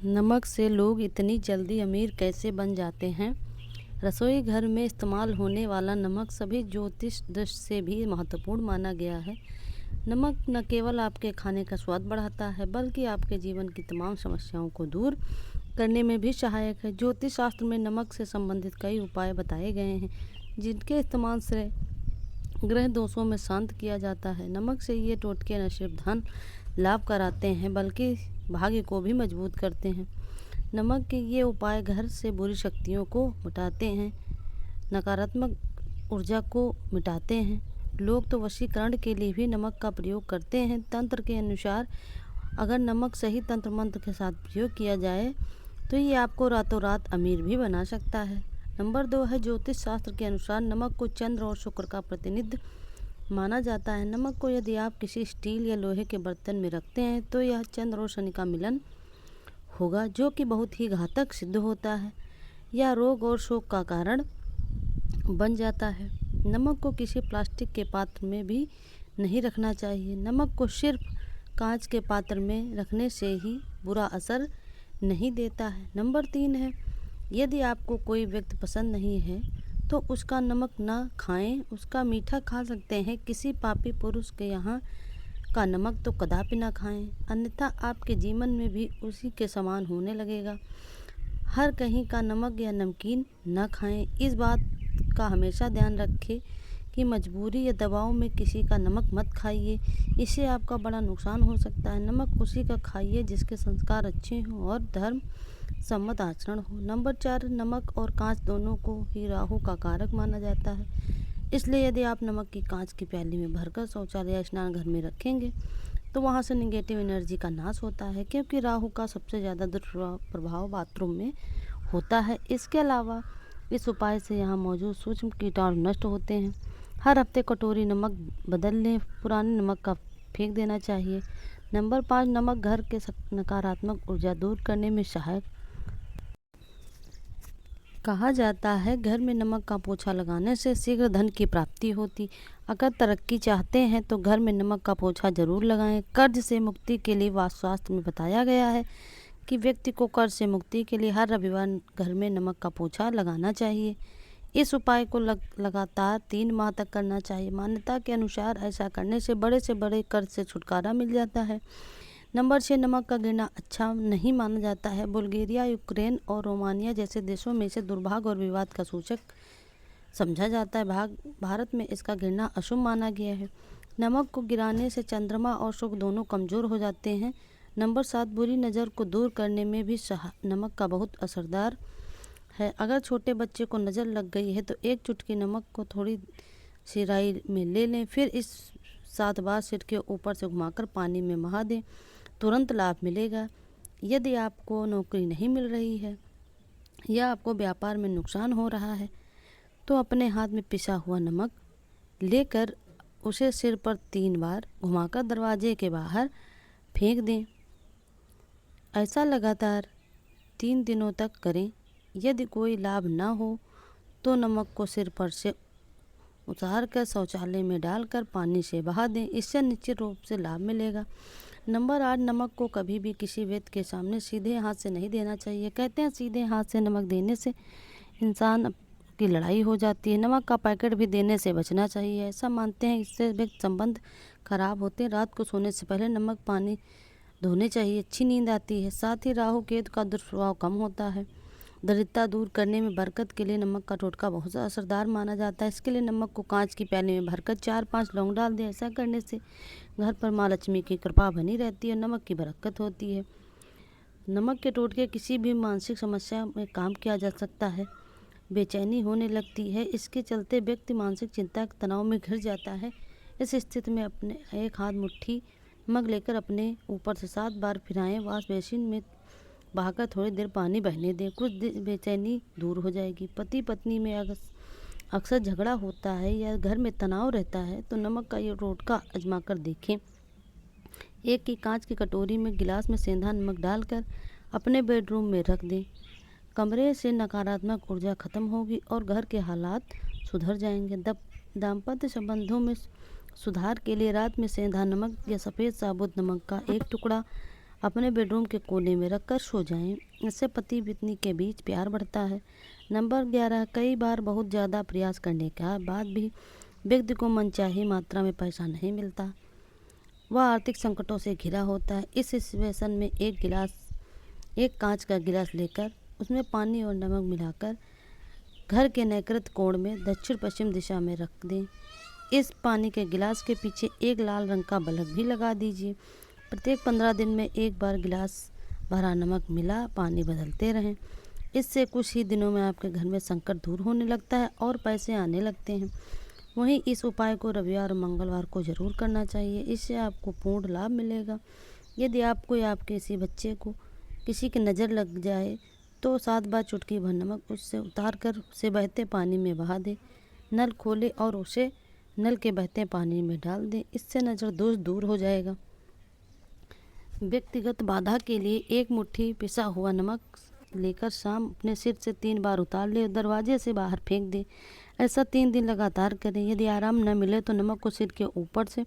नमक से लोग इतनी जल्दी अमीर कैसे बन जाते हैं? रसोई घर में इस्तेमाल होने वाला नमक सभी ज्योतिष दृष्टि से भी महत्वपूर्ण माना गया है। नमक न केवल आपके खाने का स्वाद बढ़ाता है, बल्कि आपके जीवन की तमाम समस्याओं को दूर करने में भी सहायक है। ज्योतिष शास्त्र में नमक से संबंधित कई उपाय बताए गए हैं, जिनके इस्तेमाल से ग्रह दोषों में शांत किया जाता है। नमक से ये टोटके न सिर्फ धन लाभ कराते हैं, बल्कि भाग्य को भी मजबूत करते हैं। नमक के ये उपाय घर से बुरी शक्तियों को मिटाते हैं, नकारात्मक ऊर्जा को मिटाते हैं। लोग तो वशीकरण के लिए भी नमक का प्रयोग करते हैं। तंत्र के अनुसार अगर नमक सही तंत्र मंत्र के साथ प्रयोग किया जाए तो ये आपको रातों रात अमीर भी बना सकता है। नंबर 2 है, ज्योतिष शास्त्र के अनुसार नमक को चंद्र और शुक्र का प्रतिनिधि माना जाता है। नमक को यदि आप किसी स्टील या लोहे के बर्तन में रखते हैं तो यह चंद्र और शनि का मिलन होगा, जो कि बहुत ही घातक सिद्ध होता है या रोग और शोक का कारण बन जाता है। नमक को किसी प्लास्टिक के पात्र में भी नहीं रखना चाहिए। नमक को सिर्फ कांच के पात्र में रखने से ही बुरा असर नहीं देता है। नंबर 3 है, यदि आपको कोई व्यक्ति पसंद नहीं है तो उसका नमक ना खाएं, उसका मीठा खा सकते हैं। किसी पापी पुरुष के यहाँ का नमक तो कदापि ना खाएं, अन्यथा आपके जीवन में भी उसी के समान होने लगेगा। हर कहीं का नमक या नमकीन न खाएं। इस बात का हमेशा ध्यान रखें कि मजबूरी या दबाव में किसी का नमक मत खाइए, इससे आपका बड़ा नुकसान हो सकता है। नमक उसी का खाइए जिसके संस्कार अच्छे हों और धर्म सम्मत आचरण हो। नंबर 4, नमक और कांच दोनों को ही राहु का कारक माना जाता है। इसलिए यदि आप नमक की कांच की प्याली में भरकर शौचालय या स्नान घर में रखेंगे तो वहां से नेगेटिव एनर्जी का नाश होता है, क्योंकि राहु का सबसे ज़्यादा दुष्प्रभाव बाथरूम में होता है। इसके अलावा इस उपाय से यहाँ मौजूद सूक्ष्म कीटाणु नष्ट होते हैं। हर हफ्ते कटोरी नमक बदल लें, पुराने नमक का फेंक देना चाहिए। नंबर 5, नमक घर के नकारात्मक ऊर्जा दूर करने में सहायक कहा जाता है। घर में नमक का पोछा लगाने से शीघ्र धन की प्राप्ति होती। अगर तरक्की चाहते हैं तो घर में नमक का पोछा जरूर लगाएं। कर्ज से मुक्ति के लिए वास्तुशास्त्र में बताया गया है कि व्यक्ति को कर्ज से मुक्ति के लिए हर रविवार घर में नमक का पोछा लगाना चाहिए। इस उपाय को लगातार 3 माह तक करना चाहिए। मान्यता के अनुसार ऐसा करने से बड़े कर्ज से छुटकारा मिल जाता है। नंबर 6, नमक का गिरना अच्छा नहीं माना जाता है। बुल्गारिया, यूक्रेन और रोमानिया जैसे देशों में इसे दुर्भाग्य और विवाद का सूचक समझा जाता है। भारत में इसका गिरना अशुभ माना गया है। नमक को गिराने से चंद्रमा और शुक्र दोनों कमजोर हो जाते हैं। नंबर 7, बुरी नज़र को दूर करने में भी नमक का बहुत असरदार है। अगर छोटे बच्चे को नज़र लग गई है तो एक चुटकी नमक को थोड़ी सी राई में ले लें, फिर इस 7 बार सिर के ऊपर से घुमाकर पानी में बहा दें, तुरंत लाभ मिलेगा। यदि आपको नौकरी नहीं मिल रही है या आपको व्यापार में नुकसान हो रहा है तो अपने हाथ में पिसा हुआ नमक लेकर उसे सिर पर 3 बार घुमाकर दरवाजे के बाहर फेंक दें। ऐसा लगातार 3 दिनों तक करें। यदि कोई लाभ ना हो तो नमक को सिर पर से उतार कर शौचालय में डालकर पानी से बहा दें, इससे निश्चित रूप से लाभ मिलेगा। नंबर 8, नमक को कभी भी किसी व्यक्ति के सामने सीधे हाथ से नहीं देना चाहिए। कहते हैं सीधे हाथ से नमक देने से इंसान की लड़ाई हो जाती है। नमक का पैकेट भी देने से बचना चाहिए, ऐसा मानते हैं, इससे व्यक्ति संबंध खराब होते हैं। रात को सोने से पहले नमक पानी धोने चाहिए, अच्छी नींद आती है। साथ ही राहु केतु का दुष्प्रभाव कम होता है। दरिद्रता दूर करने में बरकत के लिए नमक का टोटका बहुत असरदार माना जाता है। इसके लिए नमक को कांच की प्याली में भरकर 4-5 लौंग डाल दें। ऐसा करने से घर पर माँ लक्ष्मी की कृपा बनी रहती है और नमक की बरकत होती है। नमक के टोटके किसी भी मानसिक समस्या में काम किया जा सकता है। बेचैनी होने लगती है, इसके चलते व्यक्ति मानसिक चिंता के तनाव में घिर जाता है। इस स्थिति में अपने एक हाथ मुट्ठी नमक लेकर अपने ऊपर से 7 बार फिराएं, वॉश बेसिन में बहाकर थोड़ी देर पानी बहने दें, कुछ बेचैनी दूर हो जाएगी। पति पत्नी में अक्सर झगड़ा होता है या घर में तनाव रहता है तो नमक का ये टोटका आजमा कर देखें। एक की कांच की कटोरी में गिलास में सेंधा नमक डालकर अपने बेडरूम में रख दें। कमरे से नकारात्मक ऊर्जा खत्म होगी और घर के हालात सुधर जाएंगे। दाम्पत्य संबंधों में सुधार के लिए रात में सेंधा नमक या सफ़ेद साबुत नमक का एक टुकड़ा अपने बेडरूम के कोने में रखकर सो जाएं। इससे पति पत्नी के बीच प्यार बढ़ता है। नंबर 11, कई बार बहुत ज़्यादा प्रयास करने के बाद भी व्यक्ति को मनचाही मात्रा में पैसा नहीं मिलता। वह आर्थिक संकटों से घिरा होता है। इस सिचुएशन में एक कांच का गिलास लेकर उसमें पानी और नमक मिलाकर घर के नैकृत कोण में दक्षिण पश्चिम दिशा में रख दें। इस पानी के गिलास के पीछे एक लाल रंग का बल्ब भी लगा दीजिए। प्रत्येक 15 दिन में एक बार गिलास भरा नमक मिला पानी बदलते रहें। इससे कुछ ही दिनों में आपके घर में संकट दूर होने लगता है और पैसे आने लगते हैं। वहीं इस उपाय को रविवार और मंगलवार को ज़रूर करना चाहिए। इससे आपको पूर्ण लाभ मिलेगा। यदि आपको या आपके किसी बच्चे को किसी की नज़र लग जाए तो 7 बार चुटकी भर नमक उससे उतार कर उसे बहते पानी में बहा दें। नल खोलें और उसे नल के बहते पानी में डाल दें। इससे नज़र दोष दूर हो जाएगा। व्यक्तिगत बाधा के लिए एक मुट्ठी पिसा हुआ नमक लेकर शाम अपने सिर से 3 बार उतार ले और दरवाजे से बाहर फेंक दें। ऐसा 3 दिन लगातार करें। यदि आराम न मिले तो नमक को सिर के ऊपर से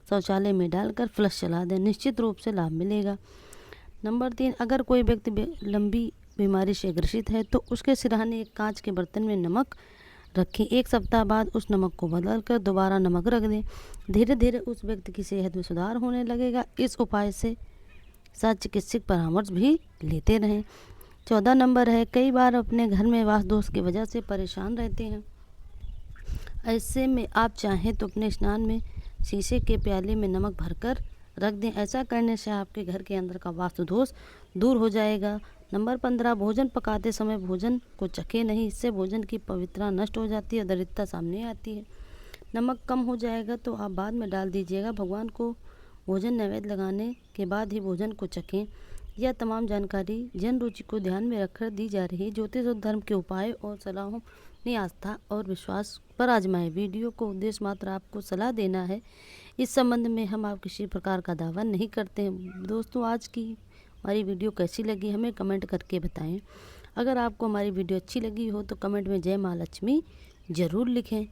शौचालय में डालकर फ्लश चला दें। निश्चित रूप से लाभ मिलेगा। नंबर 3, अगर कोई व्यक्ति लंबी बीमारी से ग्रसित है तो उसके सिरहाने एक कांच के बर्तन में नमक रखें। 1 सप्ताह बाद उस नमक को बदलकर दोबारा नमक रख दें। धीरे धीरे उस व्यक्ति की सेहत में सुधार होने लगेगा। इस उपाय से साथ चिकित्सक परामर्श भी लेते रहें। 14 नंबर है, कई बार अपने घर में वास्तु दोष की वजह से परेशान रहते हैं। ऐसे में आप चाहें तो अपने स्नान में शीशे के प्याले में नमक भरकर रख दें। ऐसा करने से आपके घर के अंदर का वास्तु दोष दूर हो जाएगा। नंबर 15, भोजन पकाते समय भोजन को चखें नहीं। इससे भोजन की पवित्रता नष्ट हो जाती है, दरिद्रता सामने आती है। नमक कम हो जाएगा तो आप बाद में डाल दीजिएगा। भगवान को भोजन नैवेद्य लगाने के बाद ही भोजन को चखें। यह तमाम जानकारी जन रुचि को ध्यान में रखकर दी जा रही है। ज्योतिष और धर्म के उपाय और सलाहों में आस्था और विश्वास पर आजमाएं। वीडियो को उद्देश्य मात्र आपको सलाह देना है। इस संबंध में हम आप किसी प्रकार का दावा नहीं करते हैं। दोस्तों, आज की हमारी वीडियो कैसी लगी हमें कमेंट करके बताएं। अगर आपको हमारी वीडियो अच्छी लगी हो तो कमेंट में जय माँ लक्ष्मी ज़रूर लिखें।